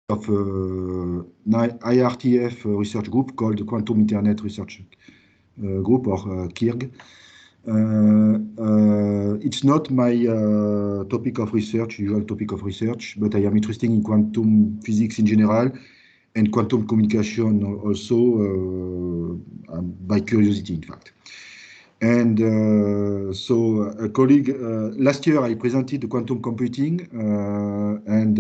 of IRTF research group called the Quantum Internet Research Group, or QIRG. It's not my topic of research, usual topic of research, but I am interested in quantum physics in general and quantum communication also by curiosity, in fact. And so a colleague, last year I presented the quantum computing, and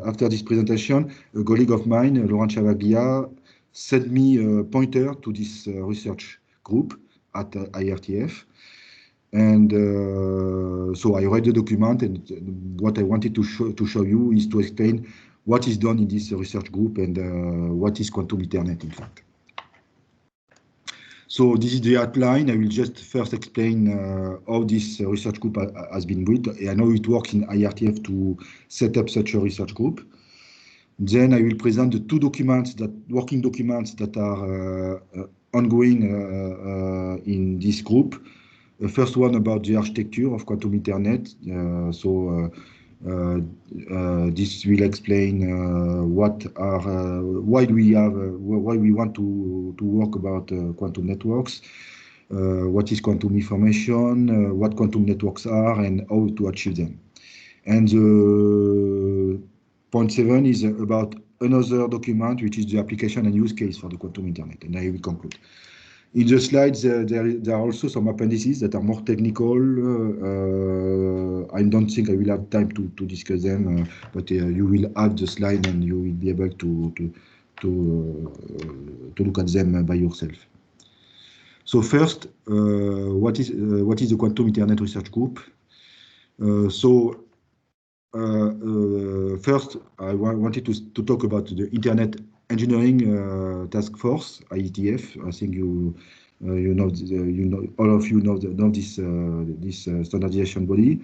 after this presentation, a colleague of mine, Laurent Chavaglia, sent me a pointer to this research group at IRTF. And so I read the document, and what I wanted to show you is to explain what is done in this research group and what is quantum Ethernet, in fact. So this is the outline. I will just first explain how this research group has been built and how it works in IRTF to set up such a research group. Then I will present the two documents, working documents that are ongoing in this group. The first one about the architecture of quantum Ethernet. This will explain why we want to work about quantum networks, what is quantum information, what quantum networks are, and how to achieve them. And point 7 is about another document, which is the application and use case for the quantum Internet, and I will conclude. In the slides, there are also some appendices that are more technical. I don't think I will have time to discuss them, but you will have the slide and you will be able to look at them by yourself. So first, what is the Quantum Internet Research Group? First, I wanted to talk about the Internet Engineering Task Force, IETF. I think all of you know this standardization body.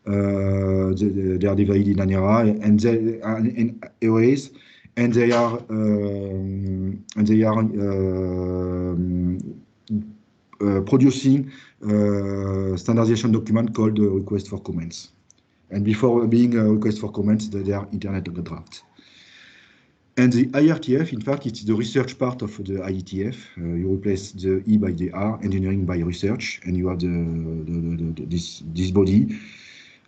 They are divided in ANERA and in areas, and they are producing standardization document called request for comments. And before being a request for comments, they are Internet drafts. And the IRTF, in fact, it's the research part of the IETF. You replace the E by the R, engineering by research, and you have this body.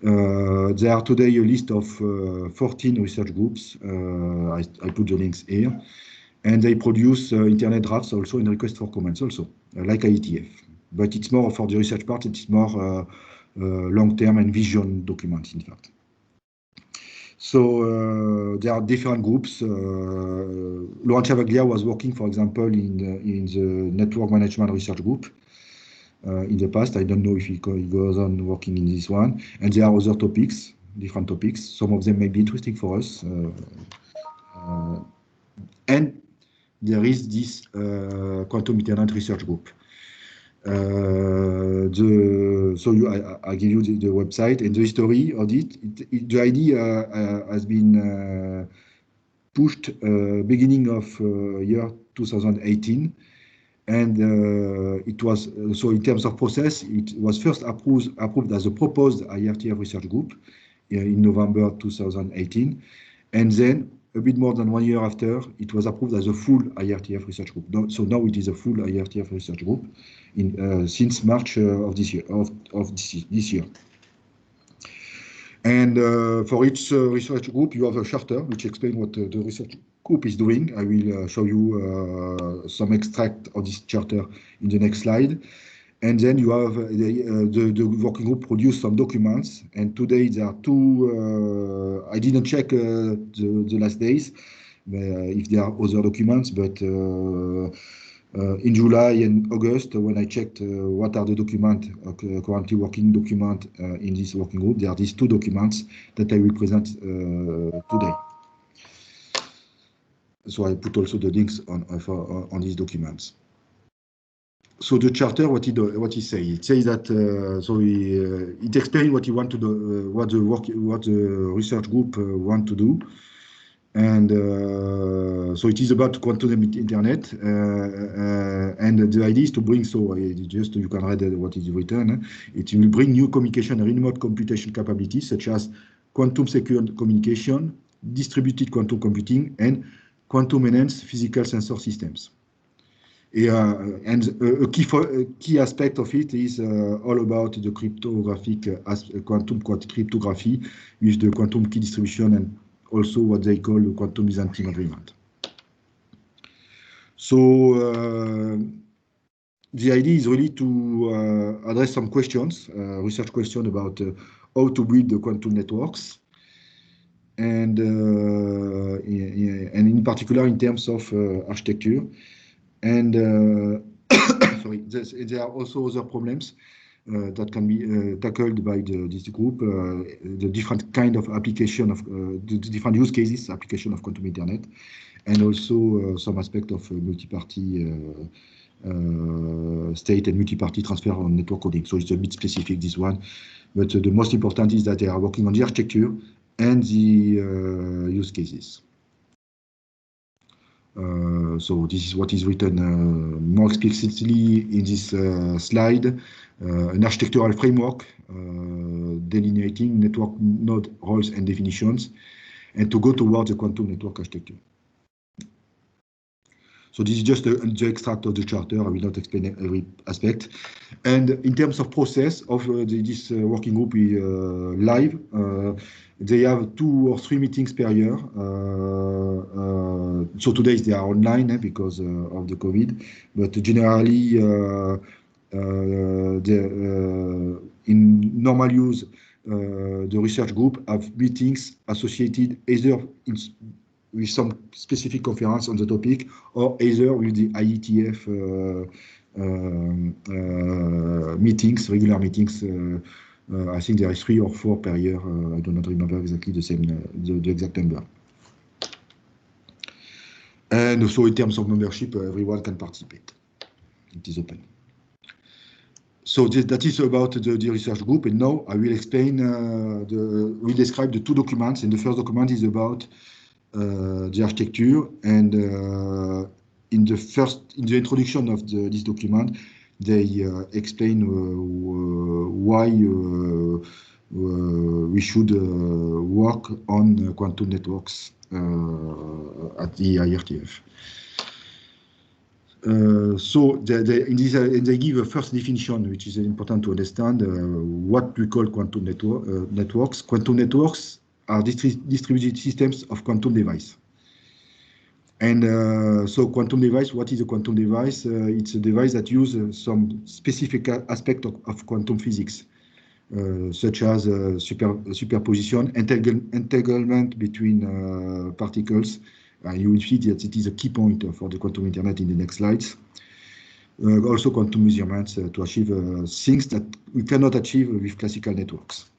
There are today a list of 14 research groups. I put the links here. And they produce Internet drafts also and request for comments also, like IETF. But it's more for the research part, it's more long-term and vision documents, in fact. So there are different groups. Laurent Chavaglia was working, for example, in the network management research group in the past. I don't know if he goes on working in this one. And there are other topics, different topics. Some of them may be interesting for us. And there is this Quantum Internet Research Group. I give you the website and the history of it. The idea has been pushed beginning of year 2018, and it was so in terms of process, it was first approved as a proposed IRTF research group in November 2018, and then a bit more than 1 year after, it was approved as a full IRTF research group. So now it is a full IRTF research group since March of this year. And for each research group, you have a charter which explains what the research group is doing. I will show you some extract of this charter in the next slide. And then you have the working group produce some documents. And today there are two, I didn't check the last days, if there are other documents, but in July and August, when I checked what are the documents, currently working document in this working group, there are these two documents that I will present today. So I put also the links on these documents. So the charter, what he says, it says that it explains what he want to do, what the research group want to do, and so it is about quantum internet, and the idea is to bring. So just you can read what is written. It will bring new communication and remote computation capabilities such as quantum secure communication, distributed quantum computing, and quantum-enhanced physical sensor systems. And a key aspect of it is all about the cryptographic quantum cryptography with the quantum key distribution and also what they call the quantum Byzantine agreement. So the idea is really to address some questions, research questions about how to build the quantum networks, and in particular in terms of architecture. And sorry, there are also other problems that can be tackled by this group, the different kind of application of the different use cases, application of quantum internet, and also some aspect of multi-party state and multi-party transfer on network coding. So it's a bit specific, this one, but the most important is that they are working on the architecture and the use cases. So this is what is written more explicitly in this slide, an architectural framework delineating network node roles and definitions, and to go towards the quantum network architecture. So this is just the extract of the charter. I will not explain every aspect. And in terms of process of this working group live, they have 2 or 3 meetings per year. So today they are online because of the COVID, but generally in normal use, the research group have meetings associated either with some specific conference on the topic, or either with the IETF meetings, regular meetings. I think there are 3 or 4 per year. I do not remember exactly the same, the exact number. And also in terms of membership, everyone can participate. It is open. So that is about the research group. And now I will explain, we'll describe the 2 documents. And the first document is about the architecture, and in the introduction of this document, they explain why we should work on quantum networks at the IRTF. So they give a first definition, which is important to understand what we call quantum networks. Quantum networks are distributed systems of quantum device. And so quantum device, what is a quantum device? It's a device that uses some specific aspect of quantum physics, such as superposition, entanglement between particles. You will see that it is a key point for the quantum internet in the next slides. Also quantum measurements to achieve things that we cannot achieve with classical networks.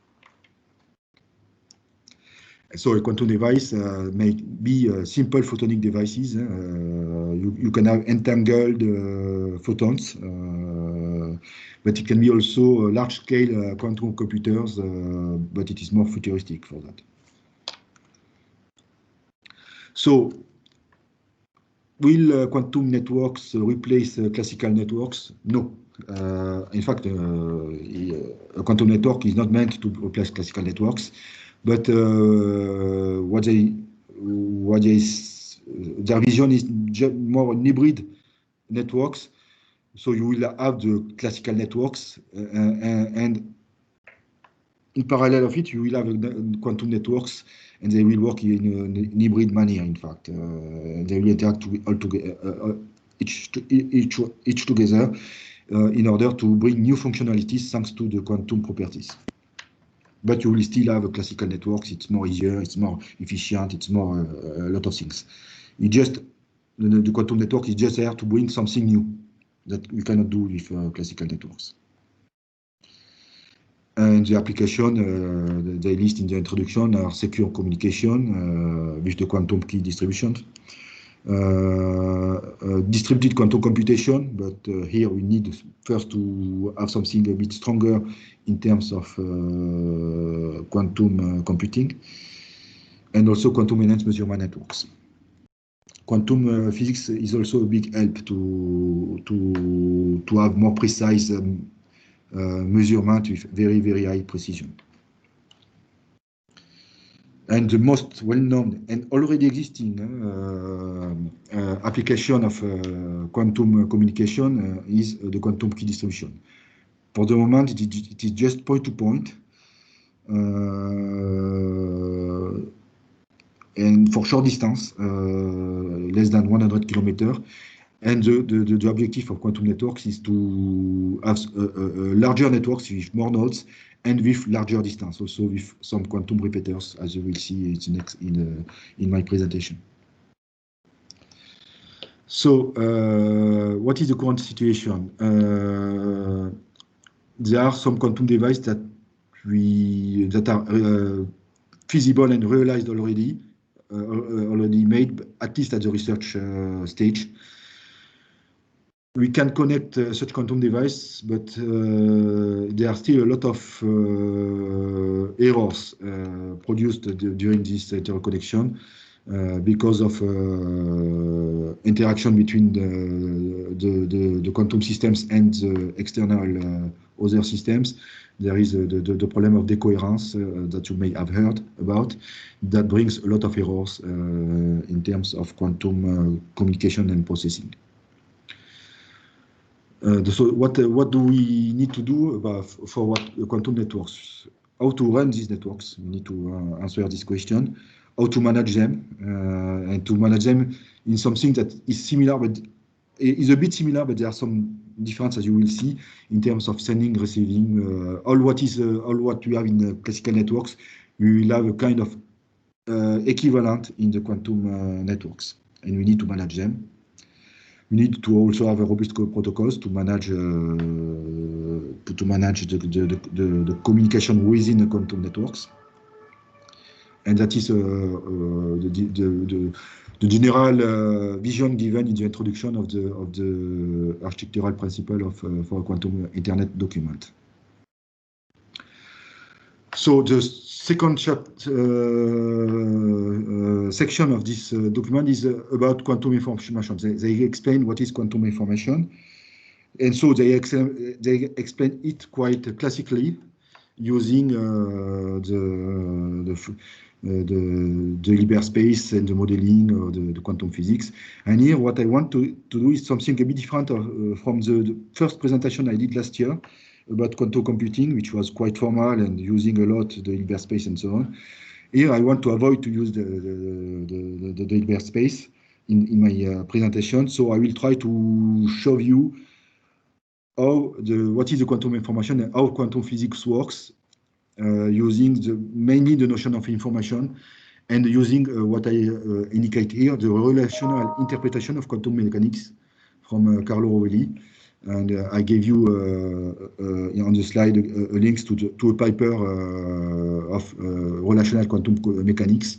So a quantum device may be simple photonic devices. You can have entangled photons, but it can be also large-scale quantum computers, but it is more futuristic for that. So, will quantum networks replace classical networks? No. In fact, a quantum network is not meant to replace classical networks. But their vision is more hybrid networks. So you will have the classical networks, and in parallel of it, you will have quantum networks, and they will work in a hybrid manner. In fact, they will interact all together, each together, in order to bring new functionalities thanks to the quantum properties. But you will still have a classical networks. It's more easier, it's more efficient, it's more a lot of things. It just the quantum network is just there to bring something new that we cannot do with classical networks. And the application they list in the introduction are secure communication with the quantum key distribution, distributed quantum computation, but here we need first to have something a bit stronger in terms of quantum computing, and also quantum enhanced measurement networks. Quantum physics is also a big help to have more precise measurement with very, very high precision. And the most well-known and already existing application of quantum communication is the quantum key distribution. For the moment, it is just point-to-point, and for short distance, less than 100 kilometers. And the objective of quantum networks is to have larger networks with more nodes and with larger distance, also with some quantum repeaters, as you will see in my presentation. So, what is the current situation? There are some quantum devices that are feasible and realized already made, at least at the research stage. We can connect such quantum device, but there are still a lot of errors produced during this interconnection because of interaction between the quantum systems and the external other systems. There is the problem of decoherence that you may have heard about, that brings a lot of errors in terms of quantum communication and processing. So what do we need to do for quantum networks? How to run these networks? We need to answer this question. How to manage them, and to manage them in something that is similar, but is a bit similar, but there are some differences, as you will see, in terms of sending, receiving. All what we have in the classical networks, we will have a kind of equivalent in the quantum networks, and we need to manage them. We need to also have a robust protocols to manage the communication within the quantum networks, and that is the general vision given in the introduction of the architectural principle for a quantum Internet document. So the second section of this document is about quantum information. They explain what is quantum information, and so they explain it quite classically using the Hilbert space and the modeling of the quantum physics. And here, what I want to do is something a bit different from the first presentation I did last year about quantum computing, which was quite formal and using a lot the Hilbert space and so on. Here, I want to avoid to use the Hilbert space in my presentation. So I will try to show you what is the quantum information and how quantum physics works, using mainly the notion of information, and using what I indicate here, the relational interpretation of quantum mechanics from Carlo Rovelli. And I gave you on the slide links to a paper of relational quantum mechanics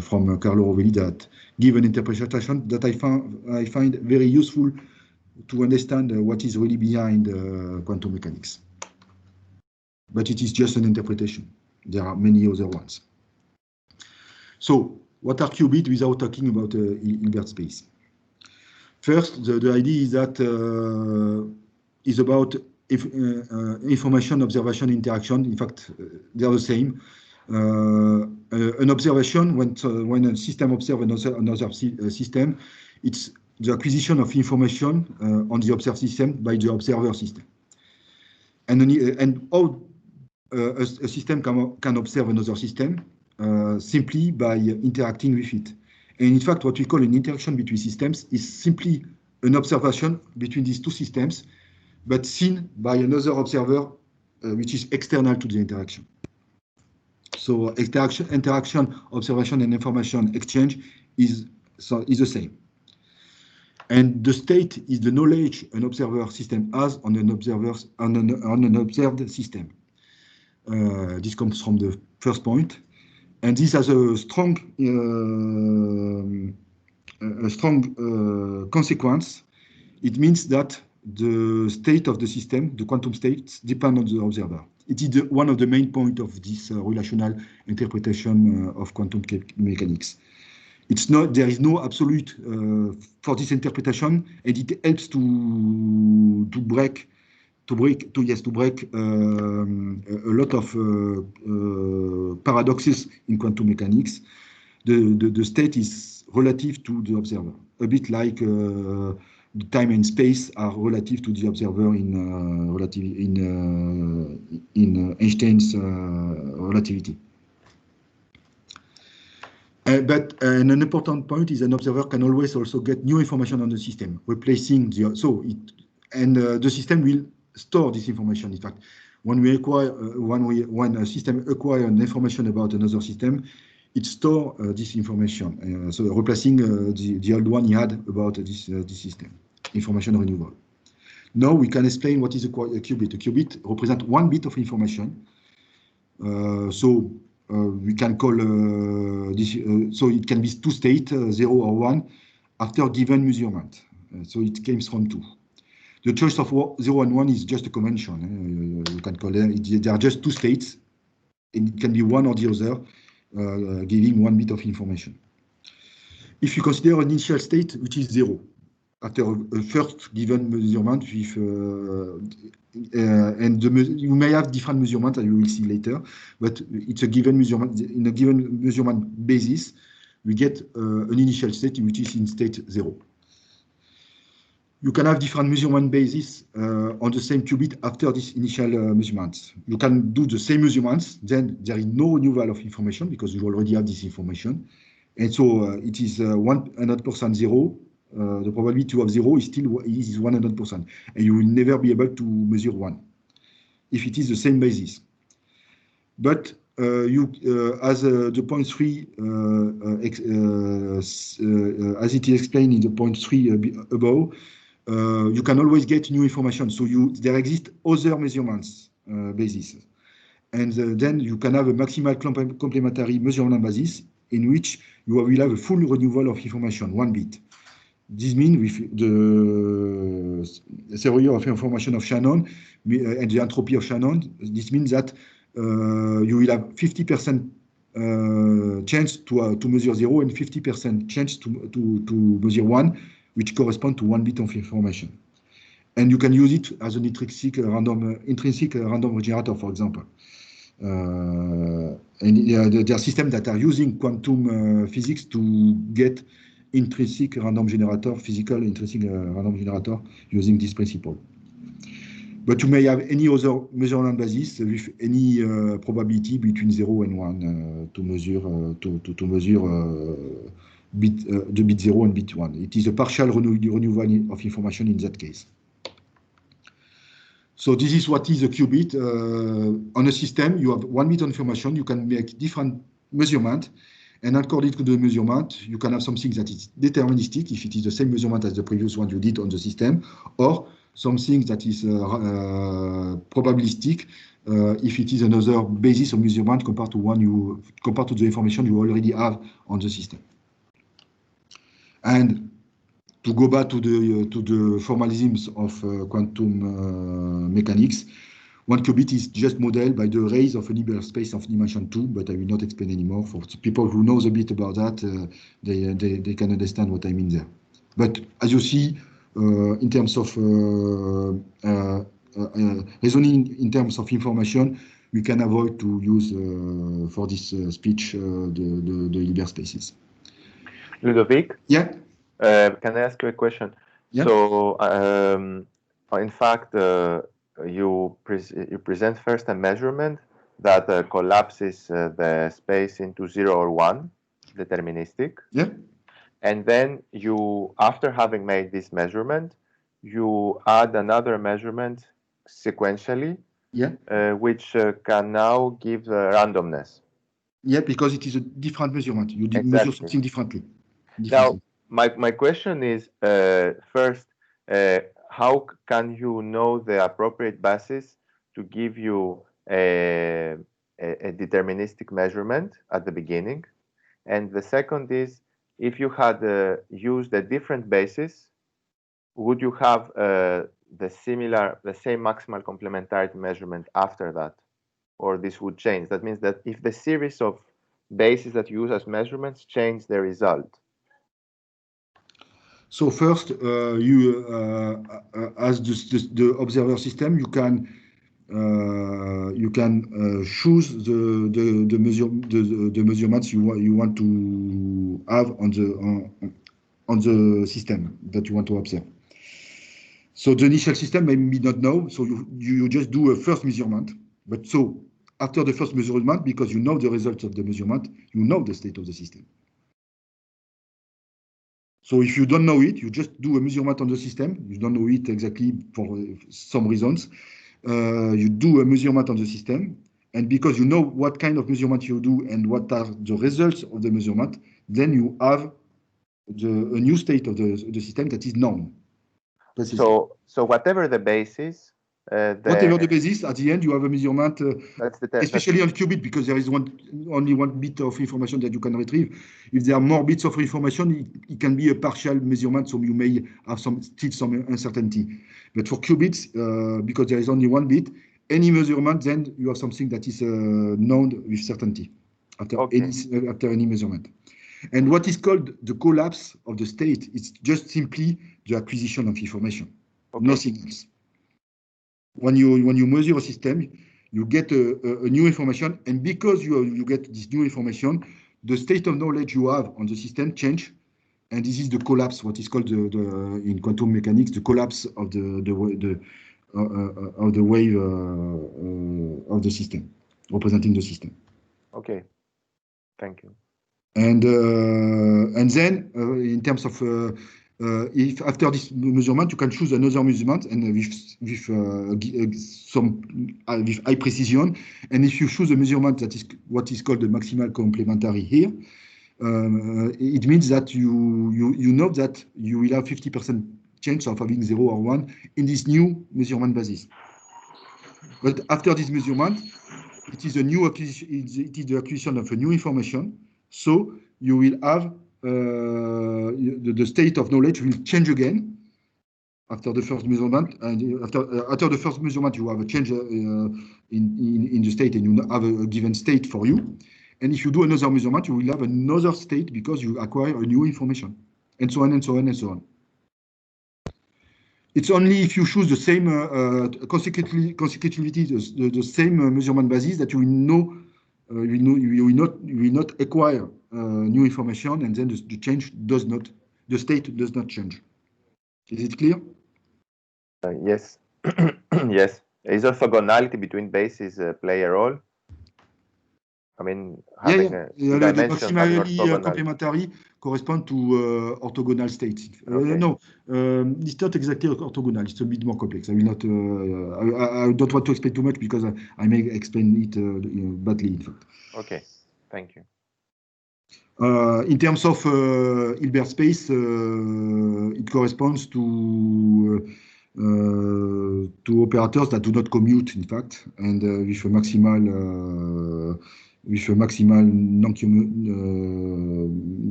from Carlo Rovelli that give an interpretation that I find very useful to understand what is really behind quantum mechanics. But it is just an interpretation. There are many other ones. So, what are qubits without talking about Hilbert space? First, the idea is that is about information, observation, interaction. In fact, they are the same. An observation, when a system observes another system, it's the acquisition of information on the observed system by the observer system. And how a system can observe another system simply by interacting with it. And in fact, what we call an interaction between systems is simply an observation between these two systems, but seen by another observer, which is external to the interaction. So interaction, observation, and information exchange is the same. And the state is the knowledge an observer system has on an observed system. This comes from the first point. And this has a strong consequence. It means that the state of the system, the quantum states, depend on the observer. It is one of the main points of this relational interpretation of quantum mechanics. There is no absolute for this interpretation, and it helps to break to break a lot of paradoxes in quantum mechanics. The state is relative to the observer, a bit like the time and space are relative to the observer in Einstein's relativity. But an important point is an observer can always also get new information on the system, replacing the the system will store this information. In fact, when a system acquires information about another system, it stores this information. So replacing the old one he had about this system, information renewal. Now we can explain what is a qubit. A qubit represents 1 bit of information. We can call this, so it can be 2 states, 0 or 1, after a given measurement. So it comes from 2. The choice of 0 and 1 is just a convention. You can call it, there are just 2 states, and it can be one or the other, giving 1 bit of information. If you consider an initial state, which is 0, after a first given measurement, with, you may have different measurements, as you will see later, but it's a given measurement. In a given measurement basis, we get an initial state which is in state 0. You can have different measurement bases on the same qubit after this initial measurements. You can do the same measurements, then there is no renewal of information because you already have this information. And so it is 100% 0. The probability of 0 is still 100%, and you will never be able to measure 1 if it is the same basis. But as the point 3, as it is explained in the point 3 above, you can always get new information. So there exist other measurements bases, and then you can have a maximal complementary measurement basis in which you will have a full renewal of information, 1 bit. This means with the theory of information of Shannon and the entropy of Shannon, this means that you will have 50% chance to measure 0 and 50% chance to measure 1, which correspond to 1 bit of information. And you can use it as an intrinsic random generator, for example. And there are systems that are using quantum physics to get intrinsic random generator, physical intrinsic random generator using this principle. But you may have any other measurement basis with any probability between 0 and 1 to measure the bit 0 and bit 1. It is a partial renewal of information in that case. So this is what is a qubit. On a system, you have 1 bit of information. You can make different measurements. And according to the measurement, you can have something that is deterministic, if it is the same measurement as the previous one you did on the system, or something that is probabilistic, if it is another basis of measurement compared to the information you already have on the system. And to go back to the formalisms of quantum mechanics, 1 qubit is just modeled by the rays of a Hilbert space of dimension 2, but I will not explain anymore. For people who knows a bit about that, they can understand what I mean there. But as you see, in terms of reasoning in terms of information, we can avoid to use for this speech the Hilbert spaces. Ludovic? Yeah? Can I ask you a question? Yeah. So, in fact, you present first a measurement that collapses the space into 0 or 1, deterministic. Yeah. And then you, after having made this measurement, you add another measurement sequentially, Yeah. which can now give randomness. Yeah, because it is a different measurement. You measure something differently. Now, my question is, first, how can you know the appropriate basis to give you a deterministic measurement at the beginning? And the second is, if you had used a different basis, would you have the same maximal complementarity measurement after that? Or this would change? That means that if the series of bases that you use as measurements change the result. So first, as the observer system, you can choose the measurements you want to have on the system that you want to observe. So the initial system may not know, so you just do a first measurement. But so after the first measurement, because you know the results of the measurement, you know the state of the system. So if you don't know it, you just do a measurement on the system. You don't know it exactly for some reasons. You do a measurement on the system. And because you know what kind of measurement you do and what are the results of the measurement, then you have a new state of the system that is known. So whatever the basis, whatever the basis, at the end you have a measurement, especially on qubit, because there is only one bit of information that you can retrieve. If there are more bits of information, it can be a partial measurement, so you may have still some uncertainty. But for qubits, because there is only one bit, any measurement, then you have something that is known with certainty after any measurement. And what is called the collapse of the state, it's just simply the acquisition of information, nothing else. When you measure a system, you get a new information, and because you get this new information, the state of knowledge you have on the system change, and this is the collapse, what is called in quantum mechanics, the collapse of the wave of the system, representing the system. Okay, thank you. And then in terms of if after this measurement you can choose another measurement and with high precision, and if you choose a measurement that is what is called the maximal complementary here, it means that you know that you will have 50% chance of having 0 or 1 in this new measurement basis. But after this measurement, it is a new acquisition. It is the acquisition of a new information. So you will have the state of knowledge will change again after the first measurement. And after the first measurement, you have a change in the state, and you have a given state for you. And if you do another measurement, you will have another state because you acquire a new information, and so on and so on and so on. It's only if you choose the same consecutivity, the same measurement basis, that you will know. You will not acquire new information, and then the state does not change. Is it clear? Yes. Yes. Is orthogonality between bases play a role? I mean, having the maximally complementary correspond to orthogonal states. No, it's not exactly orthogonal. It's a bit more complex. I will not. I don't want to explain too much because I may explain it badly, in fact. Okay, thank you. In terms of Hilbert space, it corresponds to operators that do not commute, in fact, and with a maximal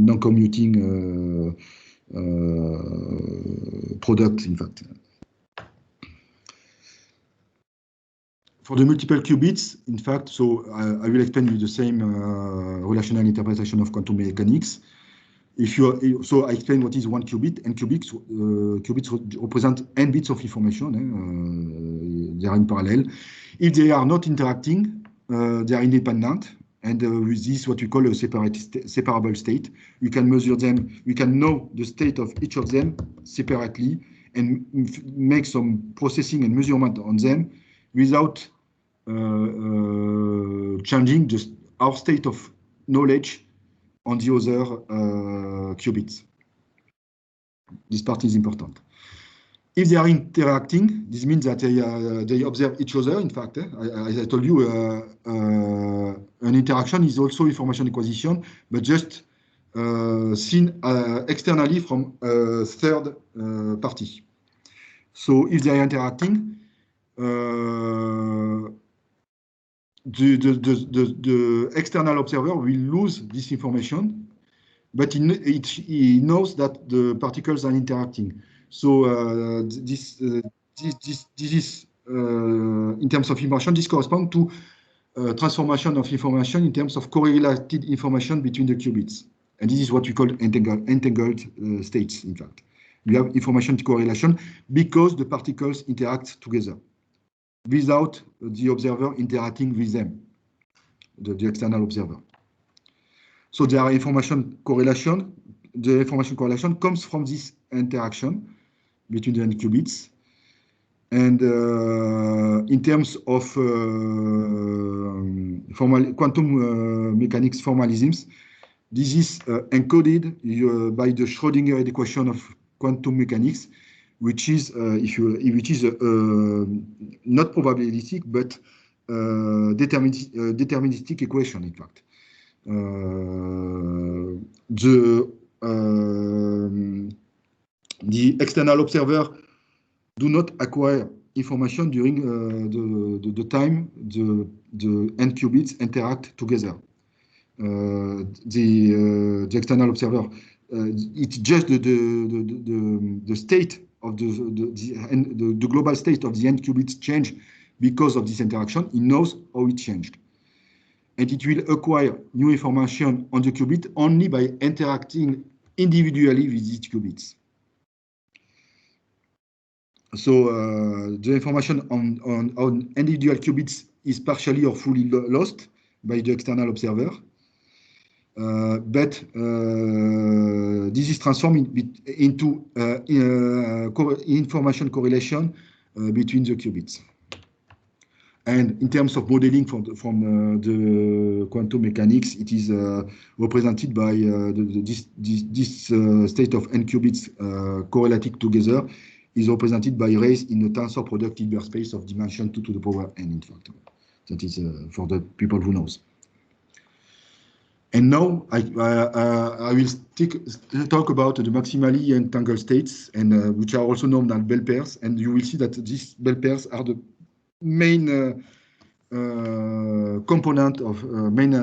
non-commuting product, in fact. For the multiple qubits, in fact, so I will explain you the same relational interpretation of quantum mechanics. So I explain what is one qubit, and qubits represent n bits of information. They are in parallel. If they are not interacting, they are independent, and with this, what we call a separable state. We can measure them. We can know the state of each of them separately and make some processing and measurement on them without changing just our state of knowledge on the other qubits. This part is important. If they are interacting, this means that they observe each other. In fact, as I told you, an interaction is also information acquisition, but just seen externally from a third party. So if they are interacting, the external observer will lose this information, but he knows that the particles are interacting. So this is in terms of information, this corresponds to transformation of information in terms of correlated information between the qubits, and this is what we call entangled states, in fact. You have information correlation because the particles interact together without the observer interacting with them, the external observer. So there are information correlation. The information correlation comes from this interaction between the n qubits. And in terms of quantum mechanics formalisms, this is encoded by the Schrödinger equation of quantum mechanics, which is not probabilistic but deterministic equation. In fact, the external observer do not acquire information during the time the n qubits interact together. The external observer, it's just the state of the global state of the n qubits change because of this interaction. It knows how it changed, and it will acquire new information on the qubit only by interacting individually with these qubits. So the information on individual qubits is partially or fully lost by the external observer, but this is transformed into information correlation between the qubits. And in terms of modeling from the quantum mechanics, it is represented by this state of n qubits correlated together is represented by rays in a tensor product Hilbert space of dimension 2 to the power n, in fact. That is for the people who knows. And now I will talk about the maximally entangled states, and which are also known as Bell pairs. And you will see that these Bell pairs are the main component of main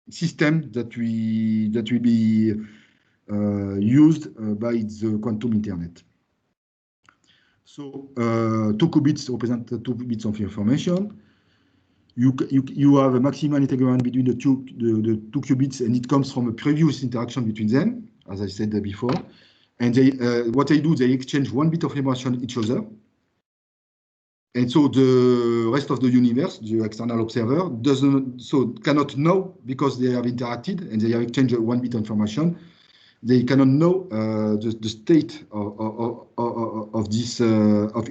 system that will be used by the quantum internet. So 2 qubits represent 2 bits of information. You have a maximal integrand between the two qubits, and it comes from a previous interaction between them, as I said before. And what they do, they exchange 1 bit of information each other. And so the rest of the universe, the external observer, cannot know, because they have interacted and they have exchanged 1 bit of information. They cannot know the state of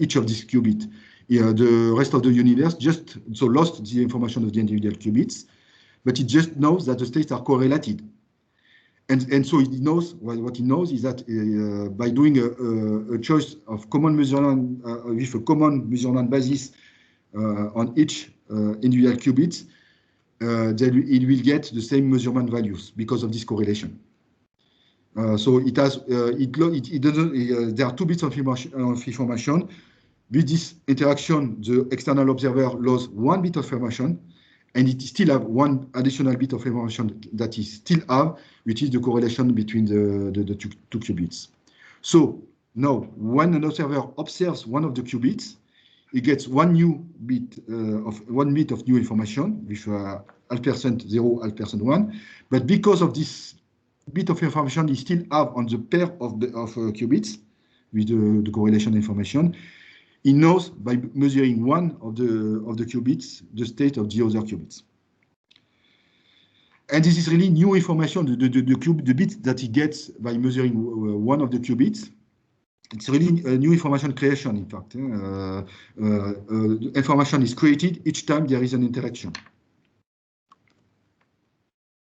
each of these qubits. The rest of the universe just lost the information of the individual qubits, but it just knows that the states are correlated. And so it knows, what it knows is that by doing a choice of common measurement with a common measurement basis on each individual qubits, then it will get the same measurement values because of this correlation. So it has there are 2 bits of information. With this interaction, the external observer lost 1 bit of information, and it still have 1 additional bit of information that it still have, which is the correlation between the 2 qubits. So now, when an observer observes one of the qubits, he gets 1 bit of new information, with %0, %1. But because of this bit of information he still have on the pair of qubits with the correlation information, he knows by measuring one of the qubits the state of the other qubits. And this is really new information, the bit that he gets by measuring one of the qubits. It's really a new information creation, in fact. Information is created each time there is an interaction.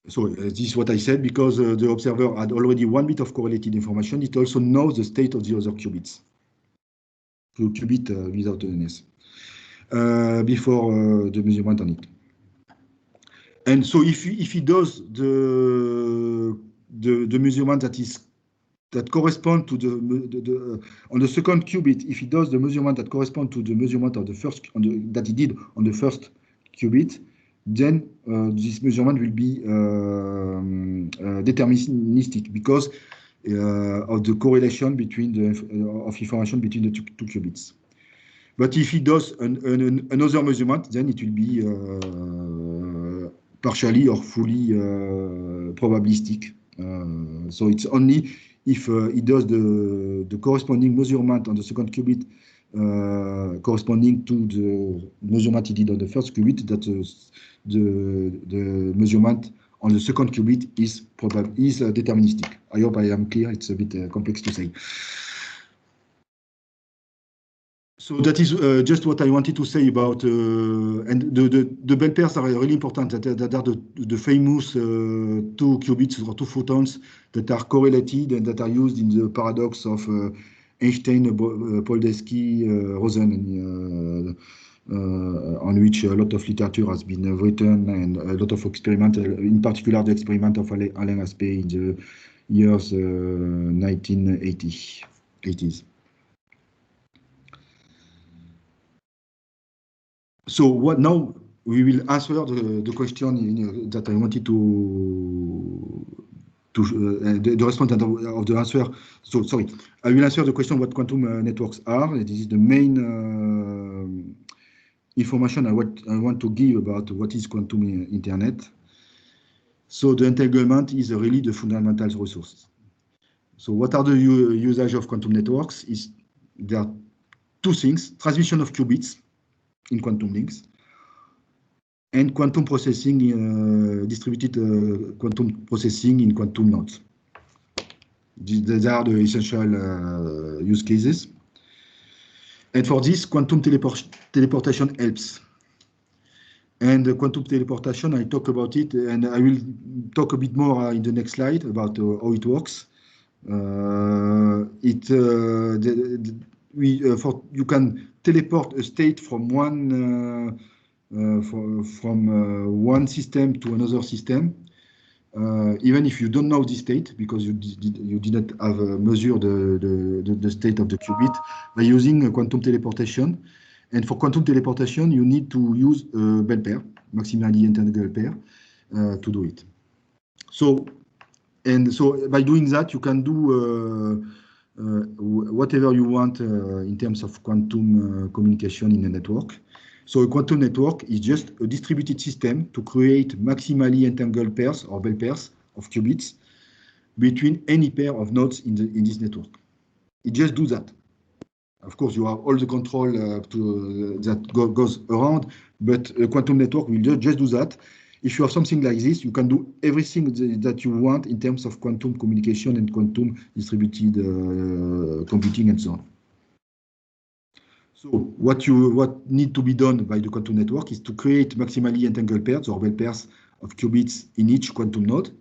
So this is what I said, because the observer had already 1 bit of correlated information, it also knows the state of the other qubits. Qubit without an S before the measurement on it. And so if he does the measurement that correspond to on the second qubit, if he does the measurement that correspond to the measurement of the first that he did on the first qubit, then this measurement will be deterministic because of the correlation between of information between the two qubits. But if he does another measurement, then it will be partially or fully probabilistic. So it's only if it does the corresponding measurement on the second qubit corresponding to the measurement it did on the first qubit, that the measurement on the second qubit is deterministic. I hope I am clear. It's a bit complex to say. So that is just what I wanted to say about, and the Bell pairs are really important. That are the famous two qubits or two photons that are correlated and that are used in the paradox of Einstein, Podolsky, Rosen, on which a lot of literature has been written and a lot of experiments, in particular the experiment of Alain Aspect in the years 1980s. So what now we will answer the question that I wanted the response of the answer. So sorry, I will answer the question what quantum networks are. This is the main information I want to give about what is quantum internet. So the entanglement is really the fundamental resource. So what are the usage of quantum networks? There are two things: transmission of qubits in quantum links, and quantum processing, distributed quantum processing in quantum nodes. These are the essential use cases. And for this, quantum teleportation helps. And quantum teleportation, I talk about it, and I will talk a bit more in the next slide about how it works. You can teleport a state from one system to another system, even if you don't know the state, because you didn't have measured the state of the qubit, by using quantum teleportation. And for quantum teleportation, you need to use a Bell pair, maximally entangled pair, to do it. So by doing that, you can do whatever you want in terms of quantum communication in a network. So a quantum network is just a distributed system to create maximally entangled pairs or Bell pairs of qubits between any pair of nodes in this network. It just does that. Of course, you have all the control that goes around, but a quantum network will just do that. If you have something like this, you can do everything that you want in terms of quantum communication and quantum distributed computing and so on. So what need to be done by the quantum network is to create maximally entangled pairs or Bell pairs of qubits in each quantum node,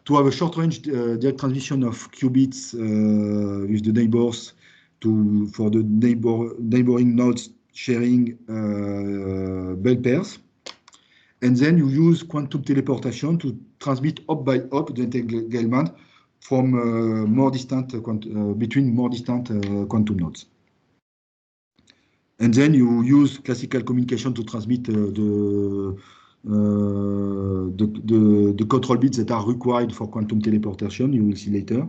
to have a short-range direct transmission of qubits with the neighbors for the neighboring nodes sharing Bell pairs. And then you use quantum teleportation to transmit up by up the entanglement from between more distant quantum nodes. And then you use classical communication to transmit the control bits that are required for quantum teleportation. You will see later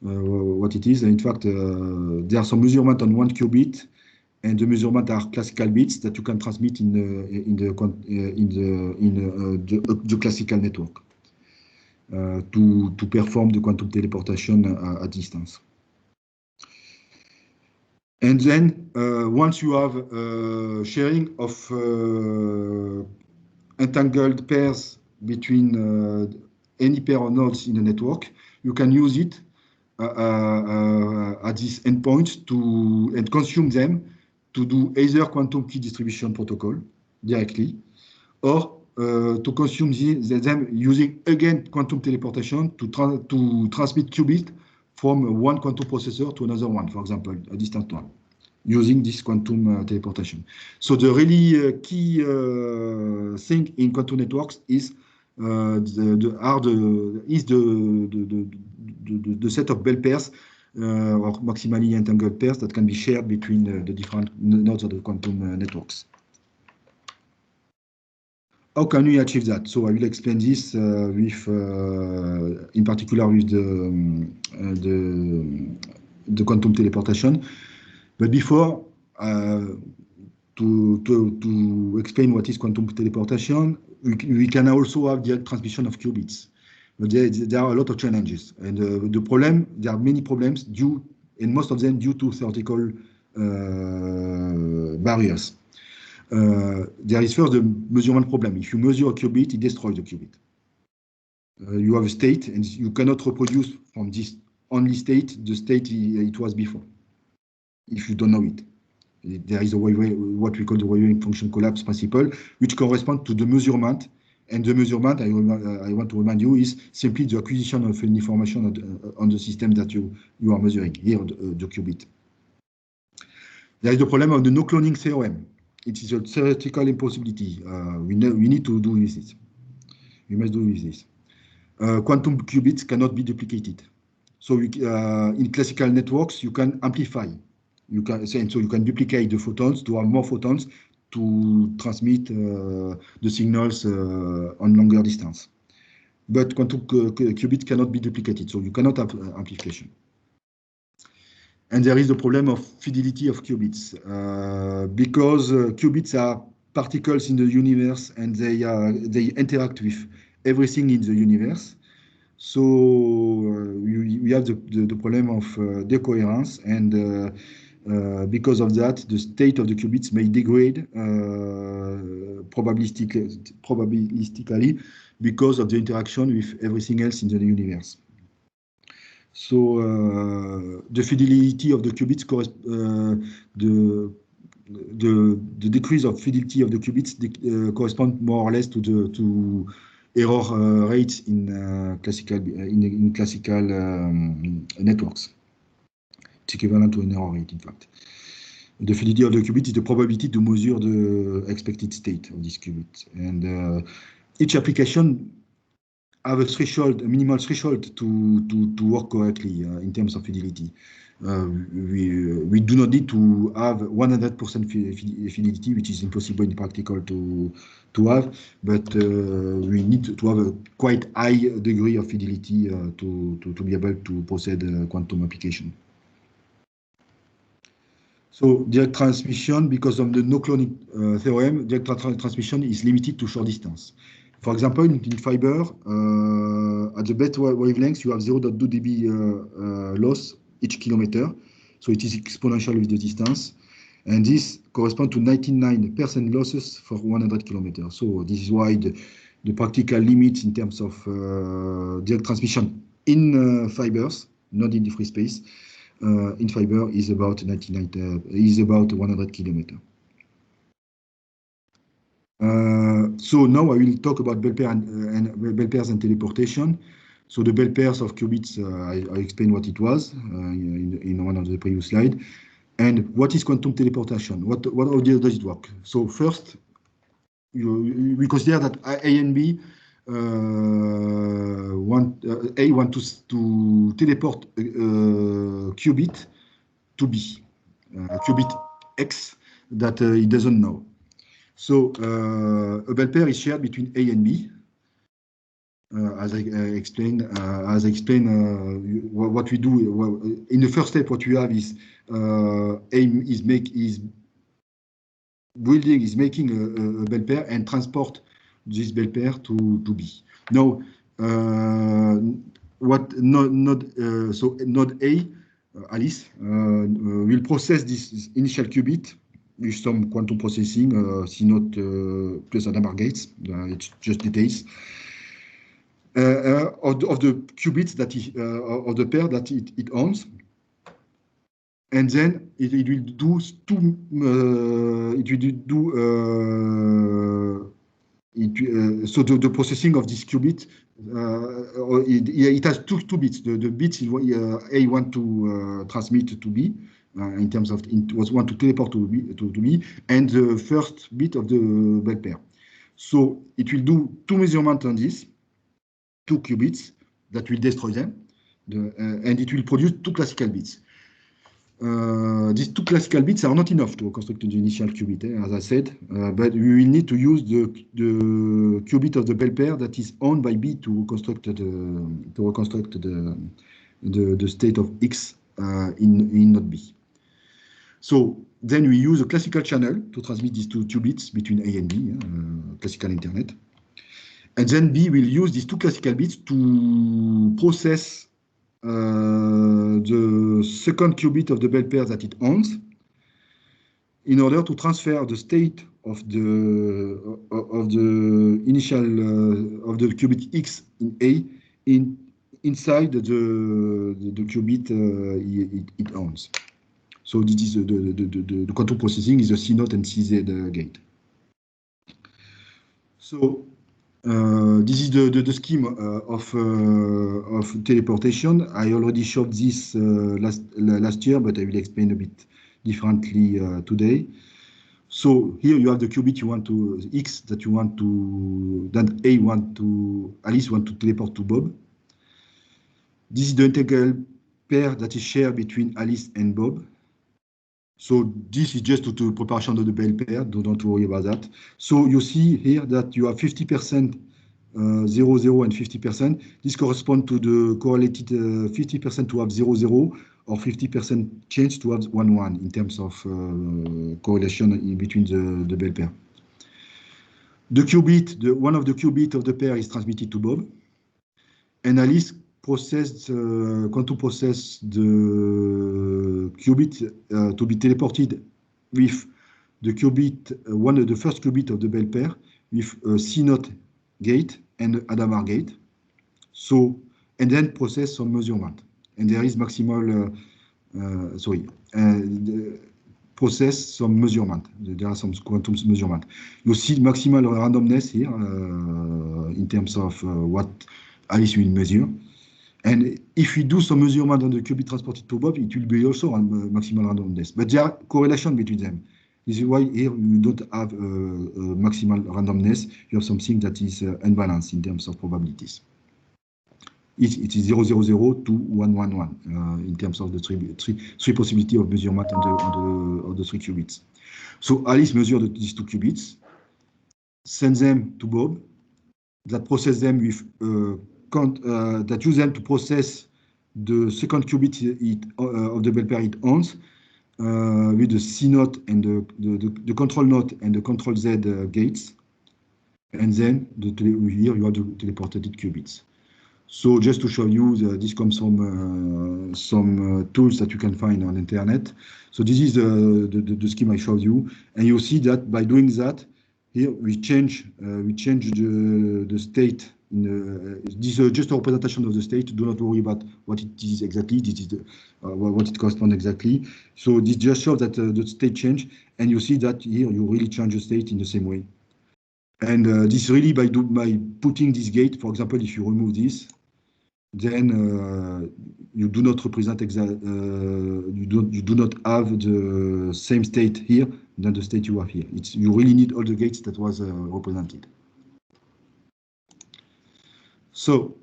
what it is. And in fact, there are some measurements on one qubit, and the measurements are classical bits that you can transmit in the classical network to perform the quantum teleportation at distance. And then once you have sharing of entangled pairs between any pair of nodes in the network, you can use it at this endpoint and consume them to do either quantum key distribution protocol directly, or to consume them using again quantum teleportation to transmit qubit from one quantum processor to another one, for example, a distant one, using this quantum teleportation. So the really key thing in quantum networks is the set of Bell pairs or maximally entangled pairs that can be shared between the different nodes of the quantum networks. How can we achieve that? So I will explain this with, in particular, with the quantum teleportation. But before, to explain what is quantum teleportation, we can also have direct transmission of qubits. But there are a lot of challenges, and the problem, there are many problems due, and most of them due to theoretical barriers. There is first the measurement problem. If you measure a qubit, it destroys the qubit. You have a state, and you cannot reproduce from this only state the state it was before, if you don't know it. There is a what we call the wavering function collapse principle, which corresponds to the measurement. And the measurement, I want to remind you, is simply the acquisition of any information on the system that you are measuring, here the qubit. There is the problem of the no-cloning theorem. It is a theoretical impossibility. We need to do with this. We must do with this. Quantum qubits cannot be duplicated. So in classical networks, you can amplify. So you can duplicate the photons to have more photons to transmit the signals on longer distance. But quantum qubits cannot be duplicated, so you cannot have amplification. And there is the problem of fidelity of qubits, because qubits are particles in the universe, and they interact with everything in the universe. So we have the problem of decoherence, and because of that, the state of the qubits may degrade probabilistically because of the interaction with everything else in the universe. So the fidelity of the qubits, the decrease of fidelity of the qubits correspond more or less to error rates in classical networks. It's equivalent to an error rate, in fact. The fidelity of the qubit is the probability to measure the expected state of this qubit, and each application have a threshold, a minimal threshold to work correctly in terms of fidelity. We do not need to have 100% fidelity, which is impossible in practical to have, but we need to have a quite high degree of fidelity to be able to proceed quantum application. So direct transmission, because of the no-cloning theorem, direct transmission is limited to short distance. For example, in fiber, at the best wavelengths, you have 0.2 dB loss each kilometer. So it is exponential with the distance. And this corresponds to 99% losses for 100 kilometers. So this is why the practical limit in terms of direct transmission in fibers, not in the free space, in fiber is about 100 kilometers. So now I will talk about Bell pairs and teleportation. So the Bell pairs of qubits, I explained what it was in one of the previous slides. And what is quantum teleportation? How does it work? So first, we consider that A and B want to teleport qubit to B, qubit X that it doesn't know. So a Bell pair is shared between A and B. As I explained, what we do in the first step, what we have is A is making a Bell pair and transport this Bell pair to B. Now, so node A, Alice, will process this initial qubit with some quantum processing, CNOT plus Hadamard gates. It's just details of the qubits that of the pair that it owns, and then it will do so the processing of this qubit. It has two bits. The bits A want to transmit to B. In terms of it was want to teleport to B, and the first bit of the Bell pair. So it will do two measurements on this, two qubits that will destroy them, and it will produce two classical bits. These two classical bits are not enough to reconstruct the initial qubit, as I said, but we will need to use the qubit of the Bell pair that is owned by B to reconstruct the state of X in node B. So then we use a classical channel to transmit these two qubits between A and B, classical internet. And then B will use these two classical bits to process the second qubit of the Bell pair that it owns in order to transfer the state of the initial of the qubit X in A inside the qubit it owns. So this is the quantum processing is a CNOT and CZ gate. So this is the scheme of teleportation. I already showed this last year, but I will explain a bit differently today. So here you have the qubit you want to X that you want to that Alice want to teleport to Bob. This is the integral pair that is shared between Alice and Bob. So this is just to preparation of the Bell pair. Don't worry about that. So you see here that you have 50%, 0, 0, and 50%. This corresponds to the correlated 50% to have 0, 0, or 50% chance to have 1, 1 in terms of correlation in between the Bell pair. The qubit, one of the qubits of the pair is transmitted to Bob, and Alice quantum process the qubit to be teleported with the qubit, one of the first qubit of the Bell pair with a CNOT gate and Hadamard gate. So, and then process some measurement. And there is maximal, process some measurement. There are some quantum measurement. You see maximal randomness here in terms of what Alice will measure. And if we do some measurement on the qubit transported to Bob, it will be also maximal randomness. But there are correlation between them. This is why here you don't have maximal randomness. You have something that is unbalanced in terms of probabilities. It is 0, 0, 0 to 1, 1, 1 in terms of the three possibility of measurement on the three qubits. So Alice measured these two qubits, sends them to Bob, that process them with that use them to process the second qubit of the Bell pair it owns with the CNOT and the control NOT and the control Z gates, and then here you have the teleported qubits. So just to show you, this comes from some tools that you can find on the internet. So this is the scheme I showed you, and you see that by doing that, here we change the state. This is just a representation of the state. Do not worry about what it is exactly. This is what it corresponds exactly. So this just shows that the state change, and you see that here you really change the state in the same way. And this really by putting this gate, for example, if you remove this, then you do not represent you do not have the same state here than the state you have here. You really need all the gates that was represented. So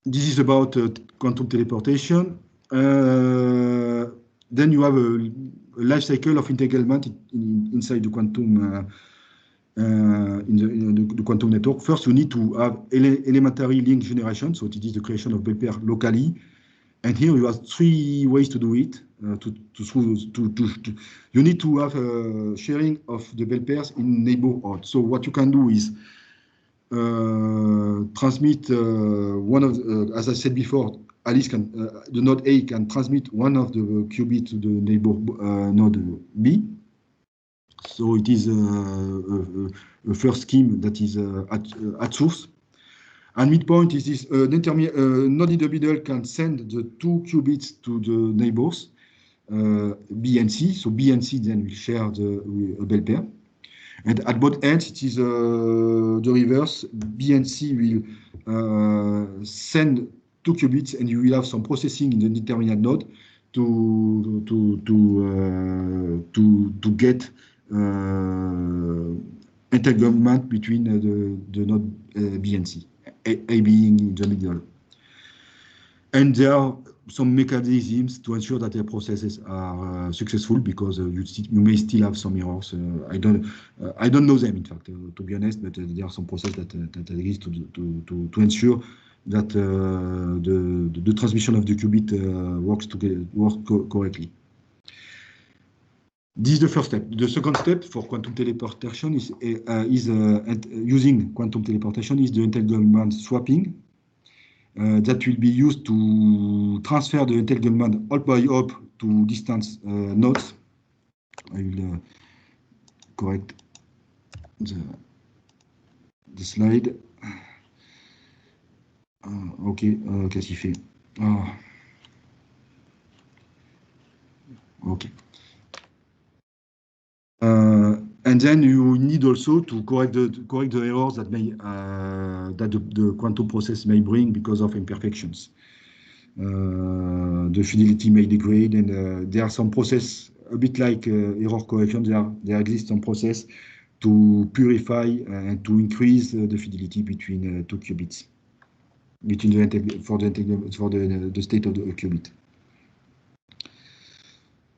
this is about quantum teleportation. Then you have a life cycle of entanglement inside the quantum in the quantum network. First, you need to have elementary link generation. So it is the creation of Bell pair locally. And here you have three ways to do it. You need to have a sharing of the Bell pairs in neighborhood. So what you can do is transmit one of, as I said before, Alice can, the node A can transmit one of the qubits to the neighbor node B. So it is a first scheme that is at source. And midpoint is this node in the middle can send the two qubits to the neighbors B and C. So B and C then will share a Bell pair. And at both ends, it is the reverse. B and C will send two qubits, and you will have some processing in the determinant node to get entanglement between the node B and C, A being in the middle. And there are some mechanisms to ensure that the processes are successful, because you may still have some errors. I don't know them, in fact, to be honest, but there are some processes that exist to ensure that the transmission of the qubit works correctly. This is the first step. The second step for quantum teleportation is using quantum teleportation is the entanglement swapping. That will be used to transfer the entanglement hop by hop to distance nodes. I will correct the slide. Ok, qu'est-ce qu'il fait? Ok. And then you need also to correct the errors that may that the quantum process may bring because of imperfections. The fidelity may degrade, and there are some process a bit like error correction. There exists some process to purify and to increase the fidelity between two qubits, between for the state of the qubit.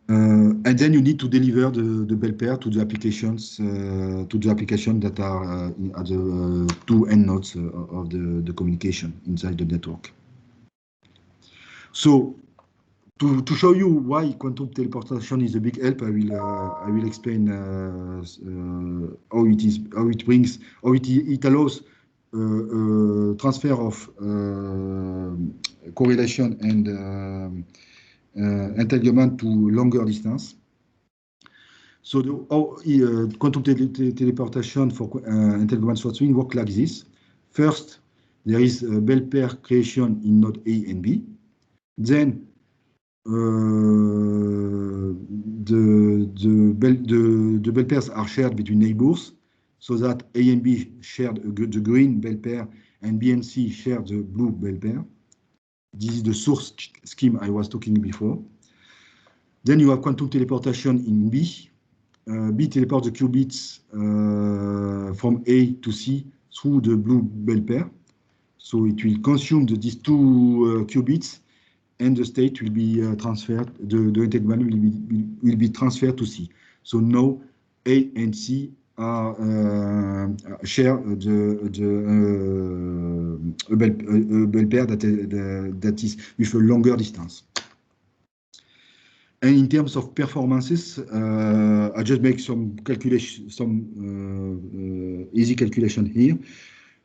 And then you need to deliver the bell pair to the applications that are at the two end nodes of the communication inside the network. So to show you why quantum teleportation is a big help, I will explain how it allows transfer of correlation and entanglement to longer distance. So quantum teleportation for entanglement swapping works like this. First, there is a bell pair creation in node A and B. Then the bell pairs are shared between neighbors, so that A and B share the green bell pair and B and C share the blue bell pair. This is the source scheme I was talking before. Then you have quantum teleportation in B. B teleports the qubits from A to C through the blue bell pair. So it will consume these two qubits, and the state will be transferred, the entanglement will be transferred to C. So now A and C are share a bell pair that is with a longer distance. And in terms of performances, I just make some calculation, easy calculation here.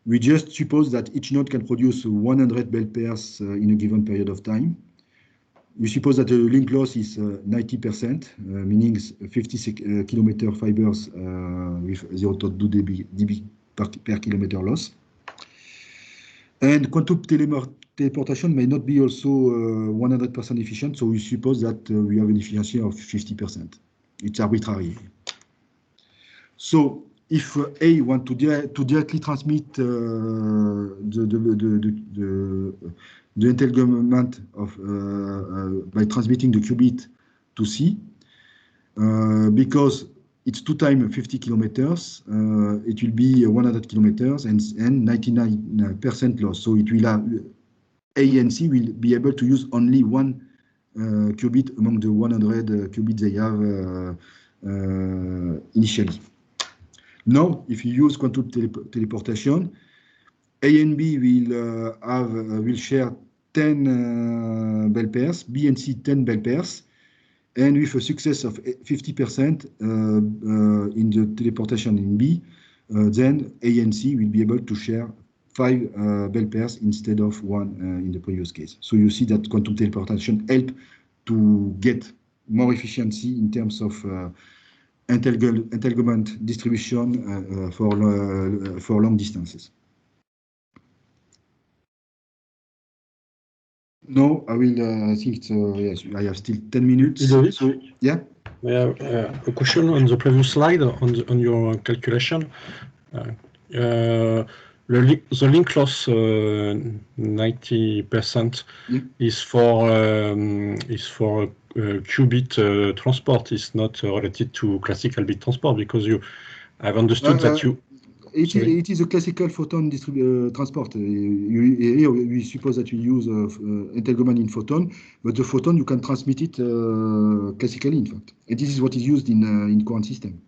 We just suppose that each node can produce 100 bell pairs in a given period of time. We suppose that the link loss is 90%, meaning 50 kilometer fibers with 0.2 dB per kilometer loss. And quantum teleportation may not be also 100% efficient, so we suppose that we have an efficiency of 50%. It's arbitrary. So if A want to directly transmit the entanglement of by transmitting the qubit to C, because it's 2 times 50 kilometers, it will be 100 kilometers and 99% loss. So it will have A and C will be able to use only one qubit among the 100 qubits they have initially. Now, if you use quantum teleportation, A and B will share 10 bell pairs, B and C 10 bell pairs, and with a success of 50% in the teleportation in B, then A and C will be able to share 5 bell pairs instead of 1 in the previous case. So you see that quantum teleportation helps to get more efficiency in terms of entanglement distribution for long distances. No, I will. I think yes, I have still 10 minutes. So, yeah. We have a question on the previous slide on your calculation. The link loss 90% is for qubit transport. It's not related to classical bit transport, because I've understood that you. It is a classical photon transport. Here we suppose that you use entanglement in photon, but the photon you can transmit it classically, in fact. And this is what is used in quantum system.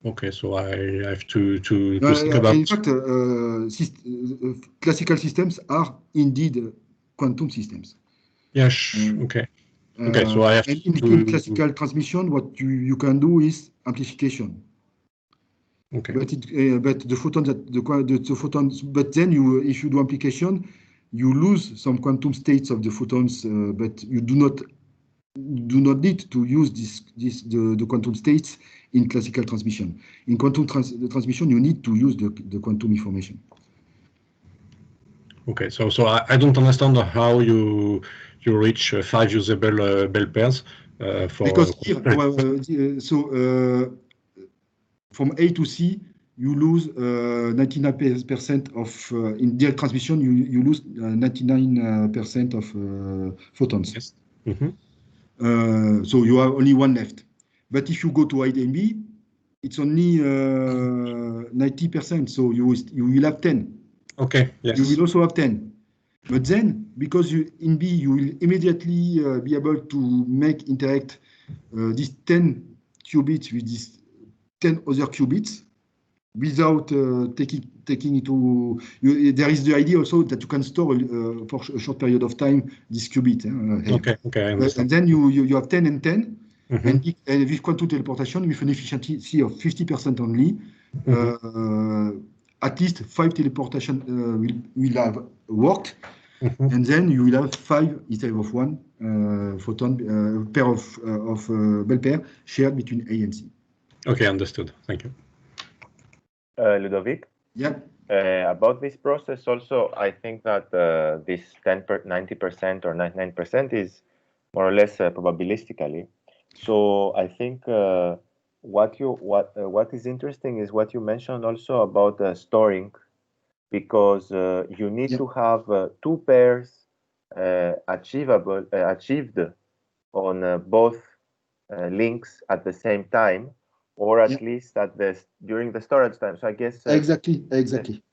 Okay, so I have to think about. In fact, classical systems are indeed quantum systems. Yes. Okay. Okay, so I have and in to... classical transmission, what you can do is amplification. Okay. But the photons the photons. But then if you do amplification, you lose some quantum states of the photons. But you do not need to use the quantum states in classical transmission. In quantum transmission, you need to use the quantum information. Okay, so I don't understand how you reach 5 usable Bell pairs for... Because here, from A to C, you lose 99% of in direct transmission. You lose 99% of photons. Yes. Mm-hmm. So you have only one left. But if you go to A and B, it's only 90%. So you will have 10. Okay. Yes. You will also have 10. But then, because in B, you will immediately be able to interact these 10 qubits with these 10 other qubits without taking into... there is the idea also that you can store for a short period of time this qubit. Okay, I understand. And then you have 10 and 10, Mm-hmm. and with quantum teleportation, with an efficiency of 50% only, at least 5 teleportation will have worked. Mm-hmm. And then you will have 5 instead of 1 photon pair of Bell pair shared between A and C. Okay, understood. Thank you. Ludovic? Yeah. About this process also, I think that this 90% or 99% is more or less probabilistically. So I think what is interesting is what you mentioned also about storing, because you need to have 2 pairs achieved on both links at the same time, or at least during the storage time. So I guess exactly.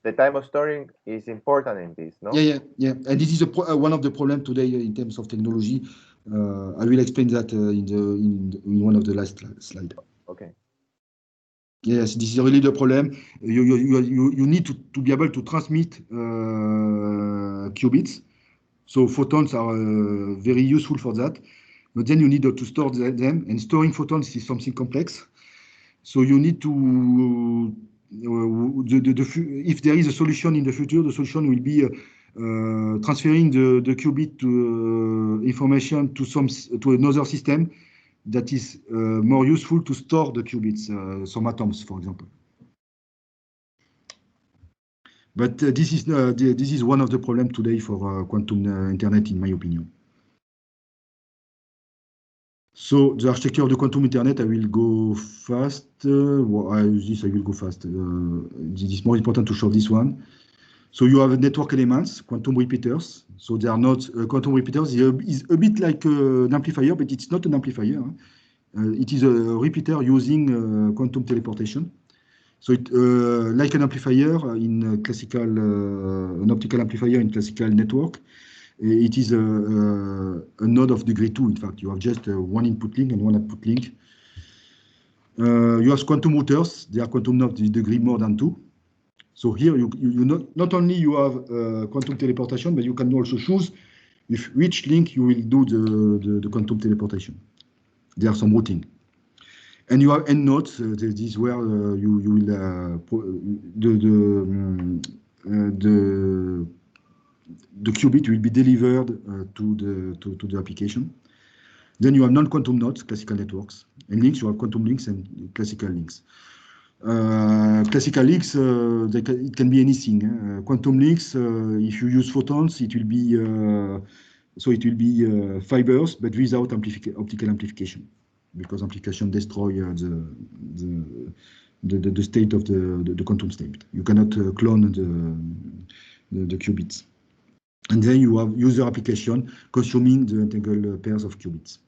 The time of storing is important in this, no? Yeah. And this is one of the problems today in terms of technology. I will explain that in one of the last slides. Okay. Yes, this is really the problem. You need to be able to transmit qubits. So photons are very useful for that. But then you need to store them, and storing photons is something complex. So you need to, if there is a solution in the future, the solution will be transferring the qubit information to another system that is more useful to store the qubits, some atoms, for example. But this is one of the problems today for quantum internet, in my opinion. So the architecture of the quantum internet, I will go fast. I will go fast. It is more important to show this one. So you have network elements, quantum repeaters. So they are not quantum repeaters. Is a bit like an amplifier, but it's not an amplifier. It is a repeater using quantum teleportation. So like an amplifier in classical, an optical amplifier in classical network. It is a node of degree 2. In fact, you have just one input link and one output link. You have quantum routers. They are quantum nodes degree more than 2. So here you not only you have quantum teleportation, but you can also choose with which link you will do the quantum teleportation. There are some routing. And you have end nodes. This is where you will the qubit will be delivered to the application. Then you have non-quantum nodes, classical networks, and links. You have quantum links and classical links. Classical links, it can be anything. Quantum links, if you use photons, it will be fibers, but without optical amplification, because amplification destroys the state of the quantum state. You cannot clone the qubits. And then you have user application consuming the entangled pairs of qubits.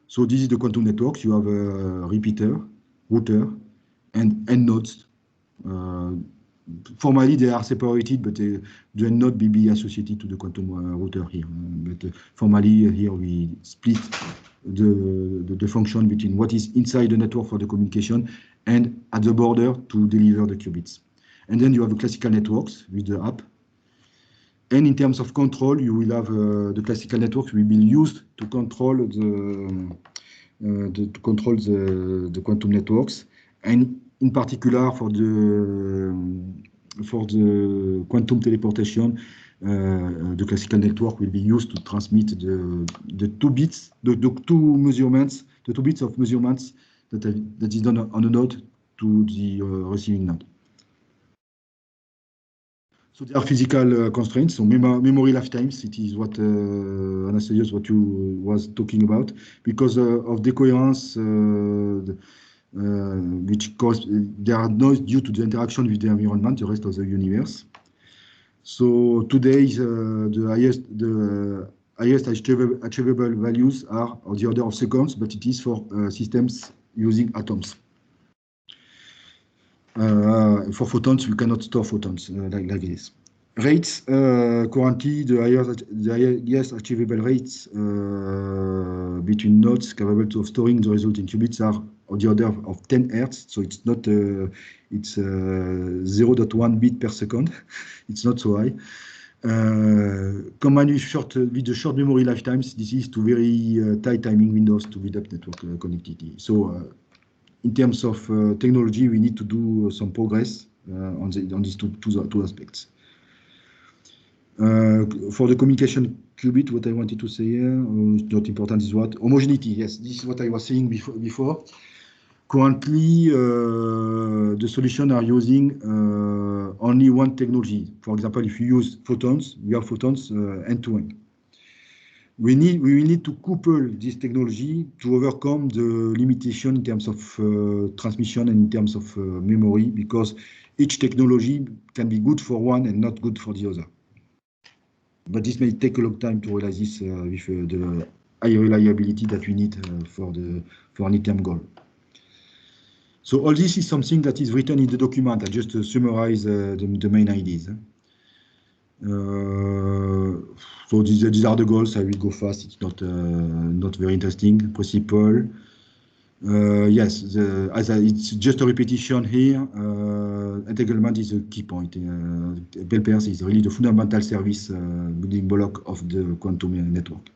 So this is the quantum networks. You have a repeater, router, and end nodes. Formally, they are separated, but they do not be associated to the quantum router here. But formally, here we split the function between what is inside the network for the communication and at the border to deliver the qubits. And then you have the classical networks with the app. And in terms of control, you will have the classical networks will be used to control the quantum networks, and in particular for the quantum teleportation, the classical network will be used to transmit the 2 bits, the 2 measurements, the 2 bits of measurements that is done on a node to the receiving node. So there are physical constraints. So memory lifetimes, it is what Anastasios, what you was talking about, because of decoherence, which cause there are noise due to the interaction with the environment, the rest of the universe. So today, the highest achievable values are of the order of seconds, but it is for systems using atoms. For photons, we cannot store photons like this. Rates, currently, the highest achievable rates between nodes capable of storing the result in qubits are of the order of 10 Hertz. So it's not, it's 0.1 bit per second. It's not so high. Combined with the short memory lifetimes, this is to very tight timing windows to build up network connectivity. So in terms of technology, we need to do some progress on these two aspects. For the communication qubit, what I wanted to say here, not important, is what? Homogeneity, yes, this is what I was saying before. Currently, the solution are using only one technology. For example, if you use photons, you have photons end-to-end. We need to couple this technology to overcome the limitation in terms of transmission and in terms of memory, because each technology can be good for one and not good for the other. But this may take a long time to realize this with the high reliability that we need for an ITEM goal. So all this is something that is written in the document. I just summarize the main ideas. So these are the goals. I will go fast. It's not very interesting. Principle. Yes, it's just a repetition here. Entanglement is a key point. Bell pairs is really the fundamental service building block of the quantum network.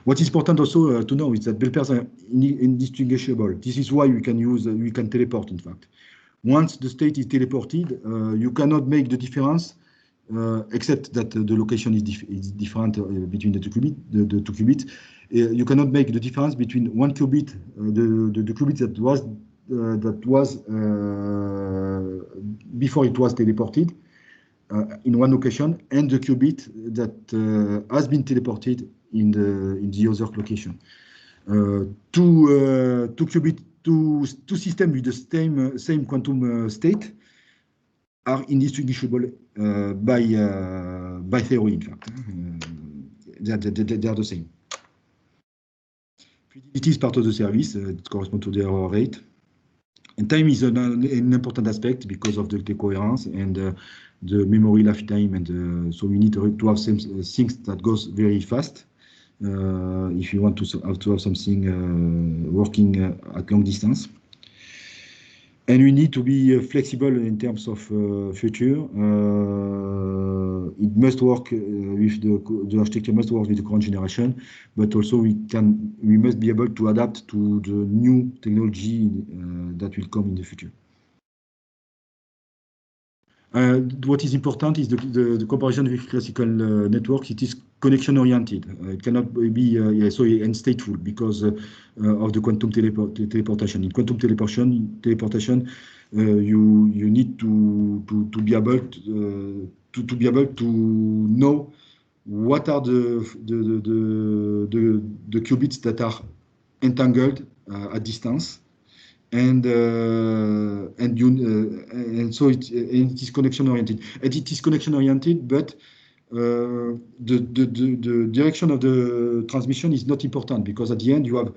What is important also to know is that bell pairs are indistinguishable. This is why we can teleport, in fact. Once the state is teleported, you cannot make the difference, except that the location is different between the two qubits. You cannot make the difference between one qubit, the qubit that was before it was teleported in one location, and the qubit that has been teleported in the other location. Two systems with the same quantum state are indistinguishable by theory, in fact. They are the same. Fidelity is part of the service. It corresponds to the error rate. And time is an important aspect because of the coherence and the memory lifetime. And so we need to have some things that goes very fast if you want to have something working at long distance. And we need to be flexible in terms of future. It must work with the architecture must work with the current generation, but also we must be able to adapt to the new technology that will come in the future. What is important is the comparison with classical networks. It is connection oriented. It cannot be and stateful because of the quantum teleportation. In quantum teleportation, you need to be able to know what are the qubits that are entangled at distance. And so it is connection oriented. And it is connection oriented, but the direction of the transmission is not important because at the end you have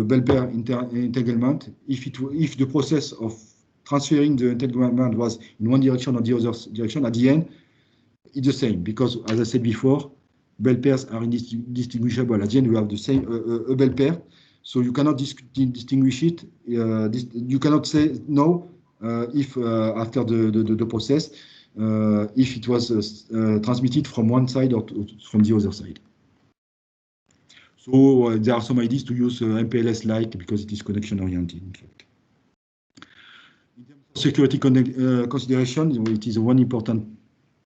bell pair entanglement. If the process of transferring the entanglement was in one direction or the other direction, at the end it's the same because, as I said before, bell pairs are indistinguishable. At the end you have the same a bell pair. So you cannot distinguish it. You cannot say no if after the process if it was transmitted from one side or from the other side. So there are some ideas to use MPLS-like because it is connection-oriented, in fact. In terms of security consideration, it is one important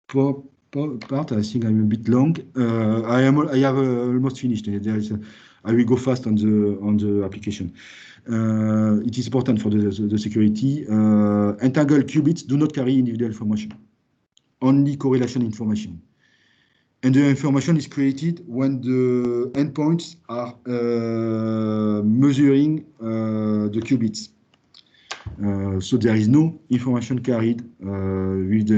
part. I think I'm a bit long. I have almost finished. I will go fast on the application. It is important for the security. Entangled qubits do not carry individual information, only correlation information. And the information is created when the endpoints are measuring the qubits. So there is no information carried with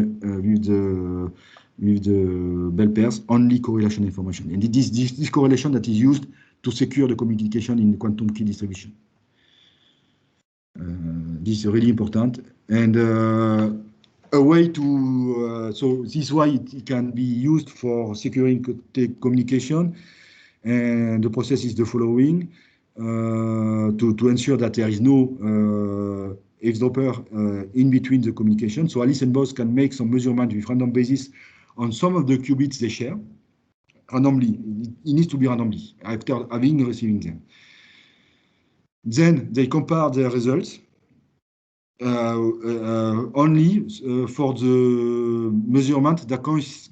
the bell pairs, only correlation information. And it is this correlation that is used to secure the communication in quantum key distribution. This is really important. And a way to, so this is why it can be used for securing communication. And the process is the following. To ensure that there is no eavesdropper in between the communication. So Alice and Bose can make some measurement with random basis on some of the qubits they share, randomly. It needs to be randomly, after having and receiving them. Then they compare their results only for the measurement that coincide,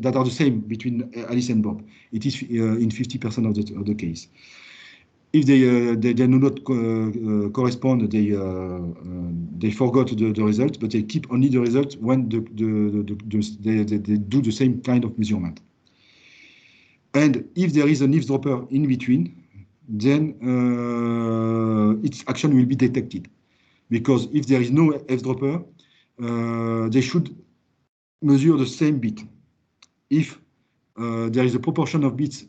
that are the same between Alice and Bob. It is in 50% of the case. If they do not correspond, they forgot the result, but they keep only the result when they do the same kind of measurement. And if there is an eavesdropper in between, then its action will be detected. Because if there is no eavesdropper, they should measure the same bit. If there is a proportion of bits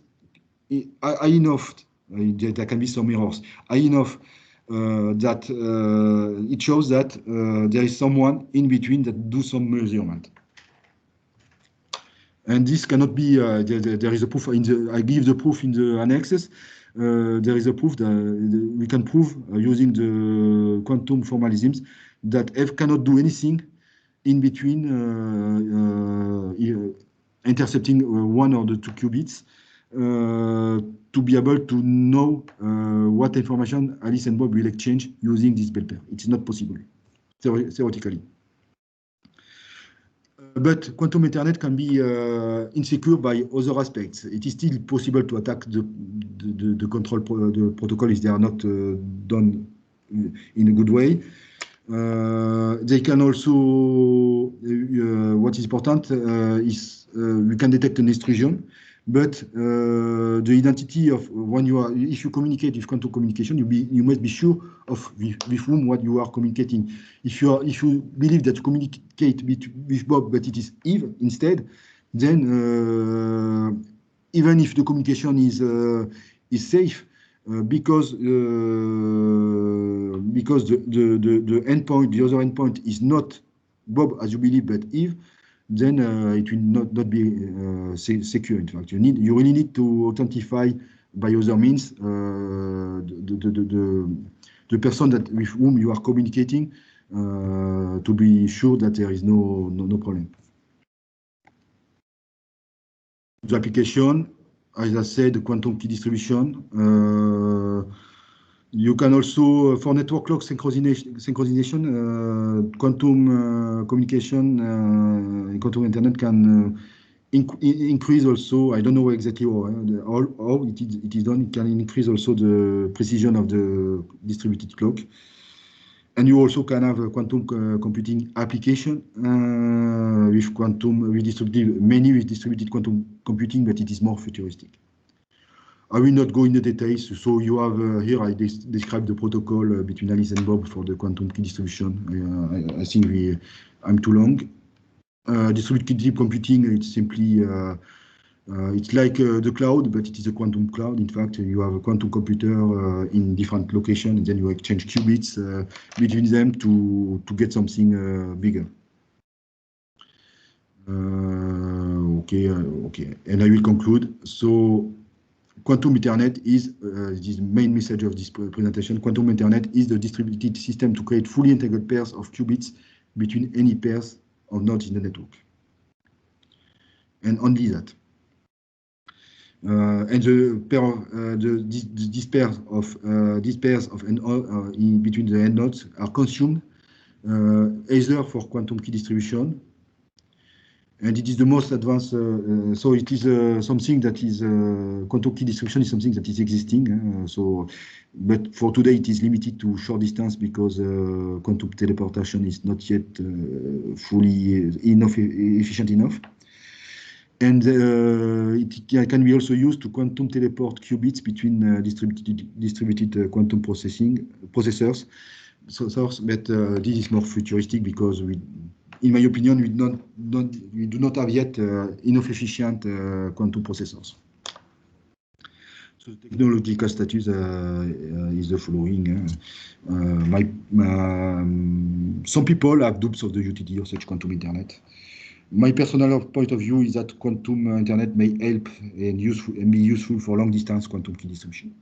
high enough, there can be some errors, high enough that it shows that there is someone in between that do some measurement. And this cannot be, there is a proof, I give the proof in the annexes. There is a proof that we can prove using the quantum formalisms that F cannot do anything in between intercepting one or the two qubits to be able to know what information Alice and Bob will exchange using this bell pair. It's not possible, theoretically. But quantum Ethernet can be insecure by other aspects. It is still possible to attack the control the protocol if they are not done in a good way. They can also, what is important is we can detect an extrusion, but the identity of when you are, if you communicate with quantum communication, you must be sure of with whom what you are communicating. If you believe that you communicate with Bob, but it is Eve instead, then even if the communication is safe, because the endpoint, the other endpoint is not Bob as you believe, but Eve, then it will not be secure. In fact, you really need to authentify by other means the person that with whom you are communicating to be sure that there is no problem. The application, as I said, the quantum key distribution. You can also, for network clock synchronization, quantum communication, quantum internet can increase also. I don't know exactly how it is done. It can increase also the precision of the distributed clock. And you also can have a quantum computing application with many with distributed quantum computing, but it is more futuristic. I will not go in the details. So you have here I describe the protocol between Alice and Bob for the quantum key distribution. I think I'm too long. Distributed computing, it's simply it's like the cloud, but it is a quantum cloud. In fact, you have a quantum computer in different locations, and then you exchange qubits between them to get something bigger. Okay, and I will conclude. So, quantum Ethernet is the main message of this presentation. Quantum Ethernet is the distributed system to create fully integrated pairs of qubits between any pairs of nodes in the network. And only that. And the pair of these pairs of in between the end nodes are consumed either for quantum key distribution, and it is the most advanced. So it is something that is quantum key distribution is something that is existing. But for today it is limited to short distance because quantum teleportation is not yet fully efficient enough. And it can be also used to quantum teleport qubits between distributed quantum processors. But this is more futuristic because in my opinion, we do not have yet enough efficient quantum processors. So the technological status is the following. Some people have doubts of the utility of such quantum internet. My personal point of view is that quantum internet may help and be useful for long distance quantum key distribution.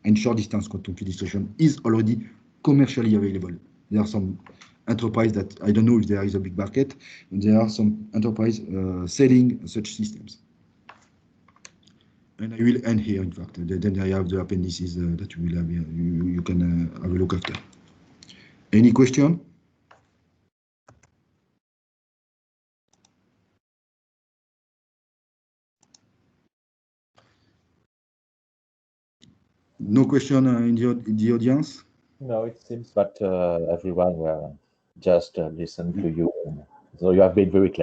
And short distance quantum key distribution is already commercially available. There are some enterprises that I don't know if there is a big market, and there are some enterprises selling such systems. And I will end here, in fact. Then I have the appendices that you will have here. You can have a look after. Any question? No question in the audience? No, it seems that everyone will just listen to you. So you have been very clear.